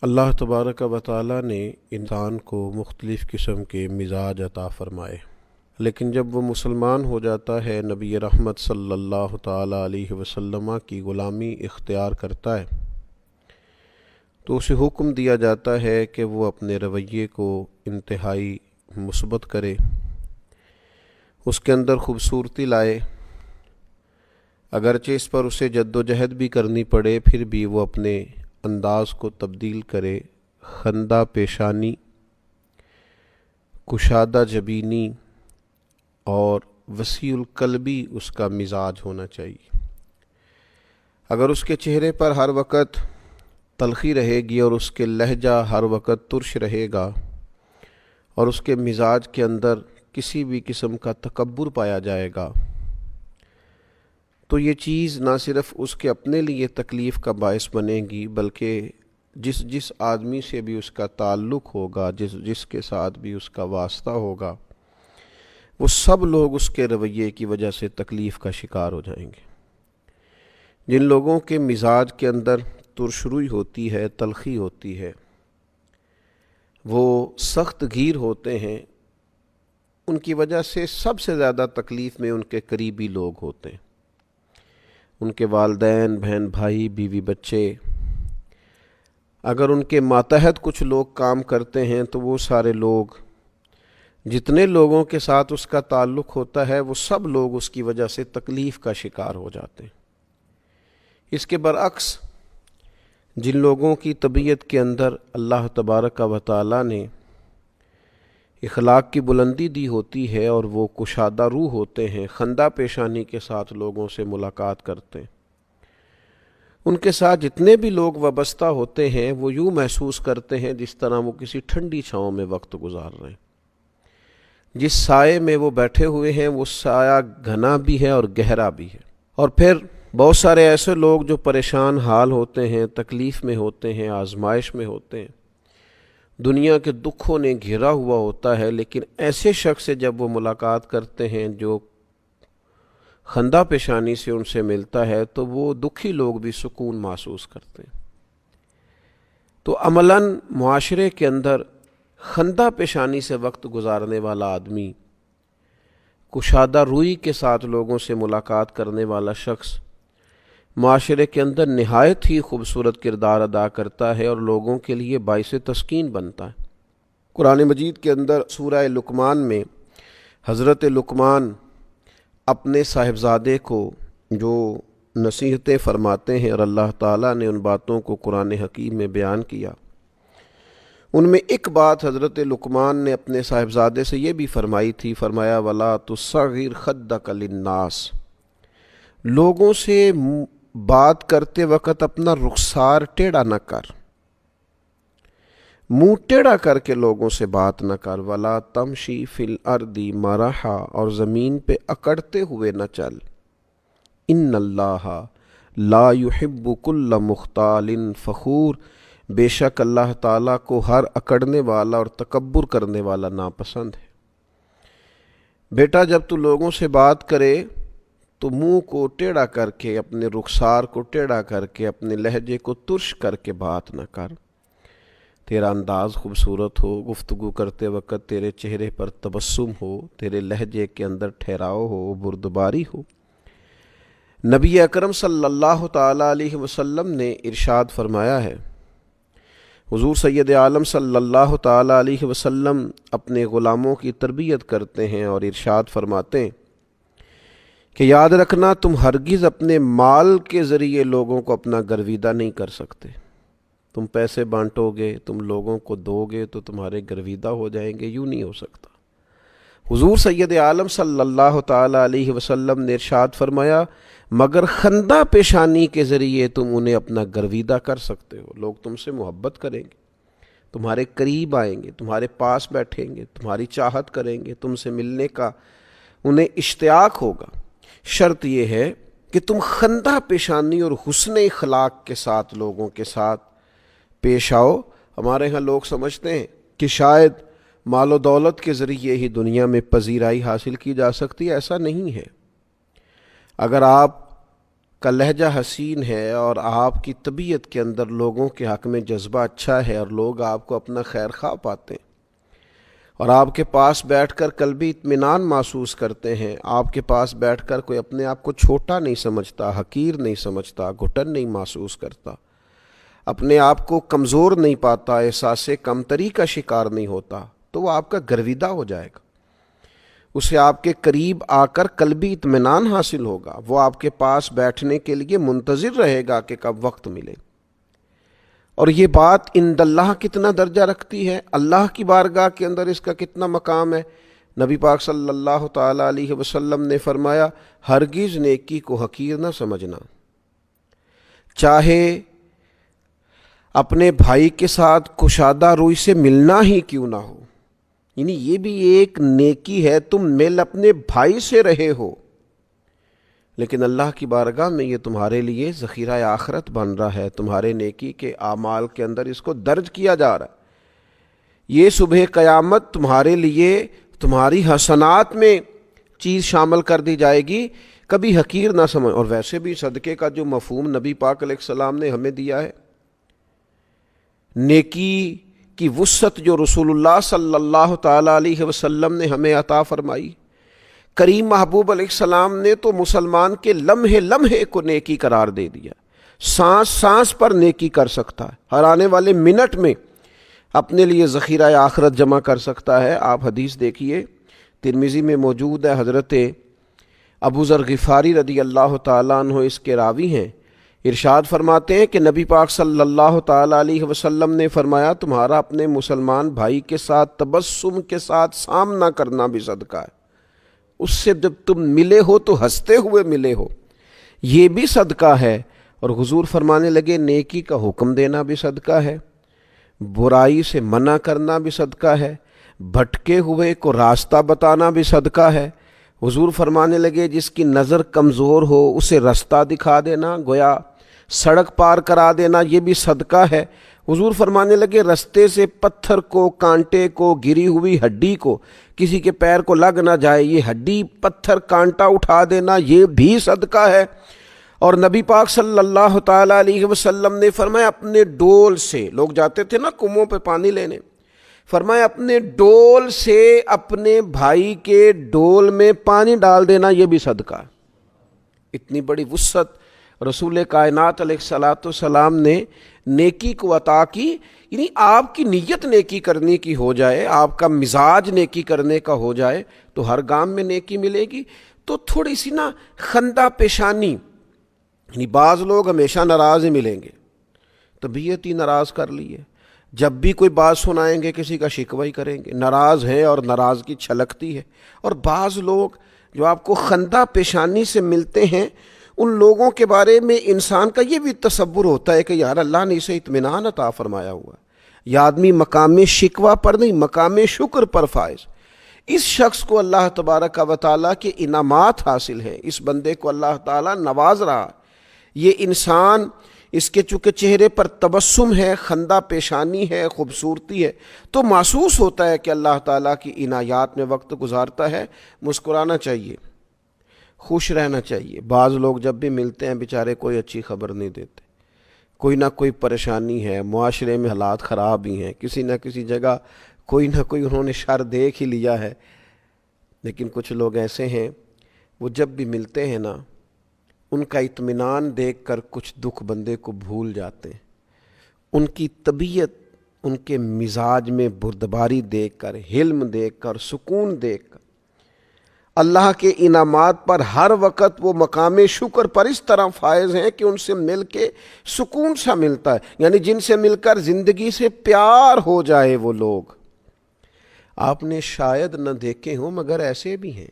اللہ تبارک و تعالی نے انسان کو مختلف قسم کے مزاج عطا فرمائے، لیکن جب وہ مسلمان ہو جاتا ہے، نبی رحمت صلی اللہ تعالی علیہ وسلم کی غلامی اختیار کرتا ہے، تو اسے حکم دیا جاتا ہے کہ وہ اپنے رویے کو انتہائی مثبت کرے، اس کے اندر خوبصورتی لائے، اگرچہ اس پر اسے جد و جہد بھی کرنی پڑے، پھر بھی وہ اپنے انداز کو تبدیل کرے، خندہ پیشانی، کشادہ جبینی اور وسیع القلبی اس کا مزاج ہونا چاہیے۔ اگر اس کے چہرے پر ہر وقت تلخی رہے گی اور اس کے لہجہ ہر وقت ترش رہے گا اور اس کے مزاج کے اندر کسی بھی قسم کا تکبر پایا جائے گا، تو یہ چیز نہ صرف اس کے اپنے لیے تکلیف کا باعث بنے گی، بلکہ جس آدمی سے بھی اس کا تعلق ہوگا، جس کے ساتھ بھی اس کا واسطہ ہوگا، وہ سب لوگ اس کے رویے کی وجہ سے تکلیف کا شکار ہو جائیں گے۔ جن لوگوں کے مزاج کے اندر ترش روئی ہوتی ہے، تلخی ہوتی ہے، وہ سخت گیر ہوتے ہیں، ان کی وجہ سے سب سے زیادہ تکلیف میں ان کے قریبی لوگ ہوتے ہیں، ان کے والدین، بہن بھائی، بیوی بچے۔ اگر ان کے ماتحت کچھ لوگ کام کرتے ہیں تو وہ سارے لوگ، جتنے لوگوں کے ساتھ اس کا تعلق ہوتا ہے، وہ سب لوگ اس کی وجہ سے تکلیف کا شکار ہو جاتے ہیں۔ اس کے برعکس جن لوگوں کی طبیعت کے اندر اللہ تبارک و تعالی نے اخلاق کی بلندی دی ہوتی ہے اور وہ کشادہ روح ہوتے ہیں، خندہ پیشانی کے ساتھ لوگوں سے ملاقات کرتے ہیں، ان کے ساتھ جتنے بھی لوگ وابستہ ہوتے ہیں وہ یوں محسوس کرتے ہیں جس طرح وہ کسی ٹھنڈی چھاؤں میں وقت گزار رہے ہیں۔ جس سائے میں وہ بیٹھے ہوئے ہیں وہ سایہ گھنا بھی ہے اور گہرا بھی ہے۔ اور پھر بہت سارے ایسے لوگ جو پریشان حال ہوتے ہیں، تکلیف میں ہوتے ہیں، آزمائش میں ہوتے ہیں، دنیا کے دکھوں نے گھیرا ہوا ہوتا ہے، لیکن ایسے شخص سے جب وہ ملاقات کرتے ہیں جو خندہ پیشانی سے ان سے ملتا ہے، تو وہ دکھی لوگ بھی سکون محسوس کرتے ہیں۔ تو عملاً معاشرے کے اندر خندہ پیشانی سے وقت گزارنے والا آدمی، کشادہ روئی کے ساتھ لوگوں سے ملاقات کرنے والا شخص معاشرے کے اندر نہایت ہی خوبصورت کردار ادا کرتا ہے اور لوگوں کے لیے باعث تسکین بنتا ہے۔ قرآن مجید کے اندر سورہ لقمان میں حضرت لقمان اپنے صاحبزادے کو جو نصیحتیں فرماتے ہیں اور اللہ تعالیٰ نے ان باتوں کو قرآن حکیم میں بیان کیا، ان میں ایک بات حضرت لقمان نے اپنے صاحبزادے سے یہ بھی فرمائی تھی، فرمایا وَلَا تُصَغِّرْ خَدَّكَ لِلنَّاسِ، لوگوں سے بات کرتے وقت اپنا رخسار ٹیڑھا نہ کر، منہ ٹیڑھا کر کے لوگوں سے بات نہ کر، وَلَا تَمْشِي فِي الْأَرْضِ مَرَحًا، اور زمین پہ اکڑتے ہوئے نہ چل، إِنَّ اللَّهَ لَا يُحِبُّ كُلَّ مُخْتَالٍ فَخُورٍ، بے شک اللہ تعالیٰ کو ہر اکڑنے والا اور تکبر کرنے والا ناپسند ہے۔ بیٹا جب تو لوگوں سے بات کرے تو منہ کو ٹیڑھا کر کے، اپنے رخسار کو ٹیڑھا کر کے، اپنے لہجے کو ترش کر کے بات نہ کر۔ تیرا انداز خوبصورت ہو، گفتگو کرتے وقت تیرے چہرے پر تبسم ہو، تیرے لہجے کے اندر ٹھہراؤ ہو، بردباری ہو۔ نبی اکرم صلی اللہ تعالیٰ علیہ وسلم نے ارشاد فرمایا ہے، حضور سید عالم صلی اللہ تعالیٰ علیہ وسلم اپنے غلاموں کی تربیت کرتے ہیں اور ارشاد فرماتے ہیں کہ یاد رکھنا، تم ہرگز اپنے مال کے ذریعے لوگوں کو اپنا گرویدہ نہیں کر سکتے۔ تم پیسے بانٹو گے، تم لوگوں کو دو گے تو تمہارے گرویدہ ہو جائیں گے، یوں نہیں ہو سکتا۔ حضور سید عالم صلی اللہ تعالیٰ علیہ وسلم نے ارشاد فرمایا مگر خندہ پیشانی کے ذریعے تم انہیں اپنا گرویدہ کر سکتے ہو، لوگ تم سے محبت کریں گے، تمہارے قریب آئیں گے، تمہارے پاس بیٹھیں گے، تمہاری چاہت کریں گے، تم سے ملنے کا انہیں اشتیاق ہوگا۔ شرط یہ ہے کہ تم خندہ پیشانی اور حسن اخلاق کے ساتھ لوگوں کے ساتھ پیش آؤ۔ ہمارے ہاں لوگ سمجھتے ہیں کہ شاید مال و دولت کے ذریعے ہی دنیا میں پذیرائی حاصل کی جا سکتی ہے، ایسا نہیں ہے۔ اگر آپ کا لہجہ حسین ہے اور آپ کی طبیعت کے اندر لوگوں کے حق میں جذبہ اچھا ہے اور لوگ آپ کو اپنا خیر خواہ پاتے ہیں اور آپ کے پاس بیٹھ کر قلبی اطمینان محسوس کرتے ہیں، آپ کے پاس بیٹھ کر کوئی اپنے آپ کو چھوٹا نہیں سمجھتا، حقیر نہیں سمجھتا، گھٹن نہیں محسوس کرتا، اپنے آپ کو کمزور نہیں پاتا، احساس کمتری کا شکار نہیں ہوتا، تو وہ آپ کا گرویدہ ہو جائے گا، اسے آپ کے قریب آ کر قلبی اطمینان حاصل ہوگا، وہ آپ کے پاس بیٹھنے کے لیے منتظر رہے گا کہ کب وقت ملے۔ اور یہ بات عند اللہ کتنا درجہ رکھتی ہے، اللہ کی بارگاہ کے اندر اس کا کتنا مقام ہے۔ نبی پاک صلی اللہ تعالی علیہ وسلم نے فرمایا، ہرگز نیکی کو حقیر نہ سمجھنا، چاہے اپنے بھائی کے ساتھ کشادہ روی سے ملنا ہی کیوں نہ ہو، یعنی یہ بھی ایک نیکی ہے، تم مل اپنے بھائی سے رہے ہو، لیکن اللہ کی بارگاہ میں یہ تمہارے لیے ذخیرہ آخرت بن رہا ہے، تمہارے نیکی کے اعمال کے اندر اس کو درج کیا جا رہا ہے، یہ صبح قیامت تمہارے لیے تمہاری حسنات میں چیز شامل کر دی جائے گی، کبھی حقیر نہ سمجھ۔ اور ویسے بھی صدقے کا جو مفہوم نبی پاک علیہ السلام نے ہمیں دیا ہے، نیکی کی وسعت جو رسول اللہ صلی اللہ تعالی علیہ وسلم نے ہمیں عطا فرمائی، کریم محبوب علیہ السلام نے تو مسلمان کے لمحے لمحے کو نیکی قرار دے دیا، سانس سانس پر نیکی کر سکتا ہے، ہر آنے والے منٹ میں اپنے لیے ذخیرہ آخرت جمع کر سکتا ہے۔ آپ حدیث دیکھیے، ترمذی میں موجود ہے، حضرت ابو ذر غفاری رضی اللہ تعالیٰ عنہ اس کے راوی ہیں، ارشاد فرماتے ہیں کہ نبی پاک صلی اللہ تعالیٰ علیہ وسلم نے فرمایا، تمہارا اپنے مسلمان بھائی کے ساتھ تبسم کے ساتھ سامنا کرنا بھی صدقہ ہے، اس سے جب تم ملے ہو تو ہنستے ہوئے ملے ہو، یہ بھی صدقہ ہے۔ اور حضور فرمانے لگے، نیکی کا حکم دینا بھی صدقہ ہے، برائی سے منع کرنا بھی صدقہ ہے، بھٹکے ہوئے کو راستہ بتانا بھی صدقہ ہے۔ حضور فرمانے لگے، جس کی نظر کمزور ہو اسے راستہ دکھا دینا، گویا سڑک پار کرا دینا، یہ بھی صدقہ ہے۔ حضور فرمانے لگے، رستے سے پتھر کو، کانٹے کو، گری ہوئی ہڈی کو، کسی کے پیر کو لگ نہ جائے، یہ ہڈی پتھر کانٹا اٹھا دینا، یہ بھی صدقہ ہے۔ اور نبی پاک صلی اللہ تعالیٰ علیہ وسلم نے فرمایا، اپنے ڈول سے، لوگ جاتے تھے نا کنووں پہ پانی لینے، فرمایا اپنے ڈول سے اپنے بھائی کے ڈول میں پانی ڈال دینا، یہ بھی صدقہ ہے۔ اتنی بڑی وسعت رسول کائنات علیہ الصلاۃ والسلام نے نیکی کو عطا کی، یعنی آپ کی نیت نیکی کرنے کی ہو جائے، آپ کا مزاج نیکی کرنے کا ہو جائے تو ہر گام میں نیکی ملے گی۔ تو تھوڑی سی نا خندہ پیشانی، یعنی بعض لوگ ہمیشہ ناراض ہی ملیں گے، طبیعت ہی ناراض کر لی ہے، جب بھی کوئی بات سنائیں گے کسی کا شکوہ ہی کریں گے، ناراض ہیں اور ناراضگی چھلکتی ہے۔ اور بعض لوگ جو آپ کو خندہ پیشانی سے ملتے ہیں، ان لوگوں کے بارے میں انسان کا یہ بھی تصور ہوتا ہے کہ یار اللہ نے اسے اطمینان عطا فرمایا ہوا ہے، یہ آدمی مقام شکوہ پر نہیں مقام شکر پر فائز، اس شخص کو اللہ تبارک و تعالیٰ کے انعامات حاصل ہیں، اس بندے کو اللہ تعالیٰ نواز رہا ہے، یہ انسان، اس کے چونکہ چہرے پر تبسم ہے، خندہ پیشانی ہے، خوبصورتی ہے، تو محسوس ہوتا ہے کہ اللہ تعالیٰ کی عنایات میں وقت گزارتا ہے۔ مسکرانا چاہیے، خوش رہنا چاہیے۔ بعض لوگ جب بھی ملتے ہیں بیچارے کوئی اچھی خبر نہیں دیتے، کوئی نہ کوئی پریشانی ہے، معاشرے میں حالات خراب ہی ہیں، کسی نہ کسی جگہ کوئی نہ کوئی انہوں نے شر دیکھ ہی لیا ہے۔ لیکن کچھ لوگ ایسے ہیں، وہ جب بھی ملتے ہیں نا، ان کا اطمینان دیکھ کر کچھ دکھ بندے کو بھول جاتے ہیں، ان کی طبیعت، ان کے مزاج میں بردباری دیکھ کر، حلم دیکھ کر، سکون دیکھ کر، اللہ کے انعامات پر ہر وقت وہ مقام شکر پر اس طرح فائز ہیں کہ ان سے مل کے سکون سا ملتا ہے، یعنی جن سے مل کر زندگی سے پیار ہو جائے۔ وہ لوگ آپ نے شاید نہ دیکھے ہوں مگر ایسے بھی ہیں،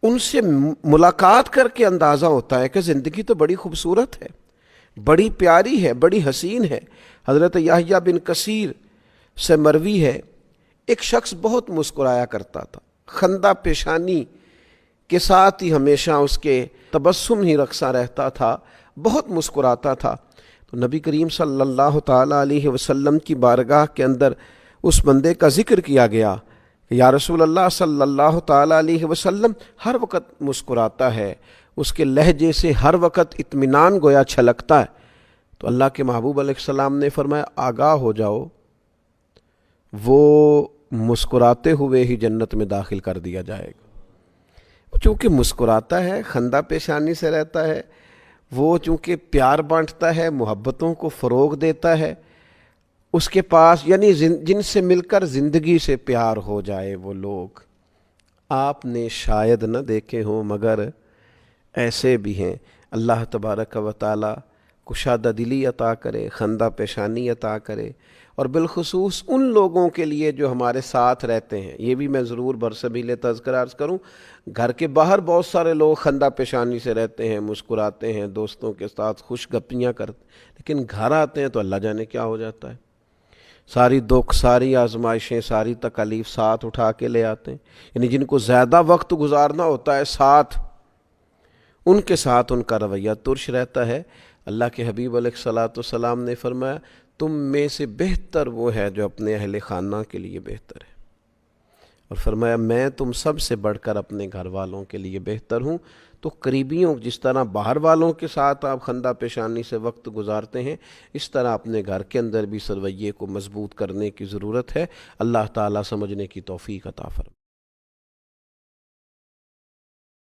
ان سے ملاقات کر کے اندازہ ہوتا ہے کہ زندگی تو بڑی خوبصورت ہے، بڑی پیاری ہے، بڑی حسین ہے۔ حضرت یحییٰ بن کثیر سے مروی ہے، ایک شخص بہت مسکرایا کرتا تھا، خندہ پیشانی کے ساتھ ہی ہمیشہ اس کے تبسم ہی رقصہ رہتا تھا، بہت مسکراتا تھا۔ تو نبی کریم صلی اللہ تعالیٰ علیہ وسلم کی بارگاہ کے اندر اس بندے کا ذکر کیا گیا کہ یا رسول اللہ صلی اللہ تعالیٰ علیہ وسلم ہر وقت مسکراتا ہے، اس کے لہجے سے ہر وقت اطمینان گویا چھلکتا ہے، تو اللہ کے محبوب علیہ السلام نے فرمایا آگاہ ہو جاؤ، وہ مسکراتے ہوئے ہی جنت میں داخل کر دیا جائے گا۔ چونکہ مسکراتا ہے، خندہ پیشانی سے رہتا ہے، وہ چونکہ پیار بانٹتا ہے، محبتوں کو فروغ دیتا ہے، اس کے پاس یعنی جن سے مل کر زندگی سے پیار ہو جائے وہ لوگ آپ نے شاید نہ دیکھے ہوں، مگر ایسے بھی ہیں۔ اللہ تبارک و تعالی کشادہ دلی عطا کرے، خندہ پیشانی عطا کرے، اور بالخصوص ان لوگوں کے لیے جو ہمارے ساتھ رہتے ہیں۔ یہ بھی میں ضرور برسبیل تذکرہ عرض کروں، گھر کے باہر بہت سارے لوگ خندہ پیشانی سے رہتے ہیں، مسکراتے ہیں، دوستوں کے ساتھ خوش گپیاں کرتے ہیں، لیکن گھر آتے ہیں تو اللہ جانے کیا ہو جاتا ہے، ساری دکھ، ساری آزمائشیں، ساری تکالیف ساتھ اٹھا کے لے آتے ہیں۔ یعنی جن کو زیادہ وقت گزارنا ہوتا ہے ساتھ، ان کے ساتھ ان کا رویہ ترش رہتا ہے۔ اللہ کے حبیب علیہ الصلاۃ والسلام نے فرمایا تم میں سے بہتر وہ ہے جو اپنے اہل خانہ کے لیے بہتر ہے، اور فرمایا میں تم سب سے بڑھ کر اپنے گھر والوں کے لیے بہتر ہوں۔ تو قریبیوں جس طرح باہر والوں کے ساتھ آپ خندہ پیشانی سے وقت گزارتے ہیں، اس طرح اپنے گھر کے اندر بھی اس رویے کو مضبوط کرنے کی ضرورت ہے۔ اللہ تعالیٰ سمجھنے کی توفیق عطا فرمائے۔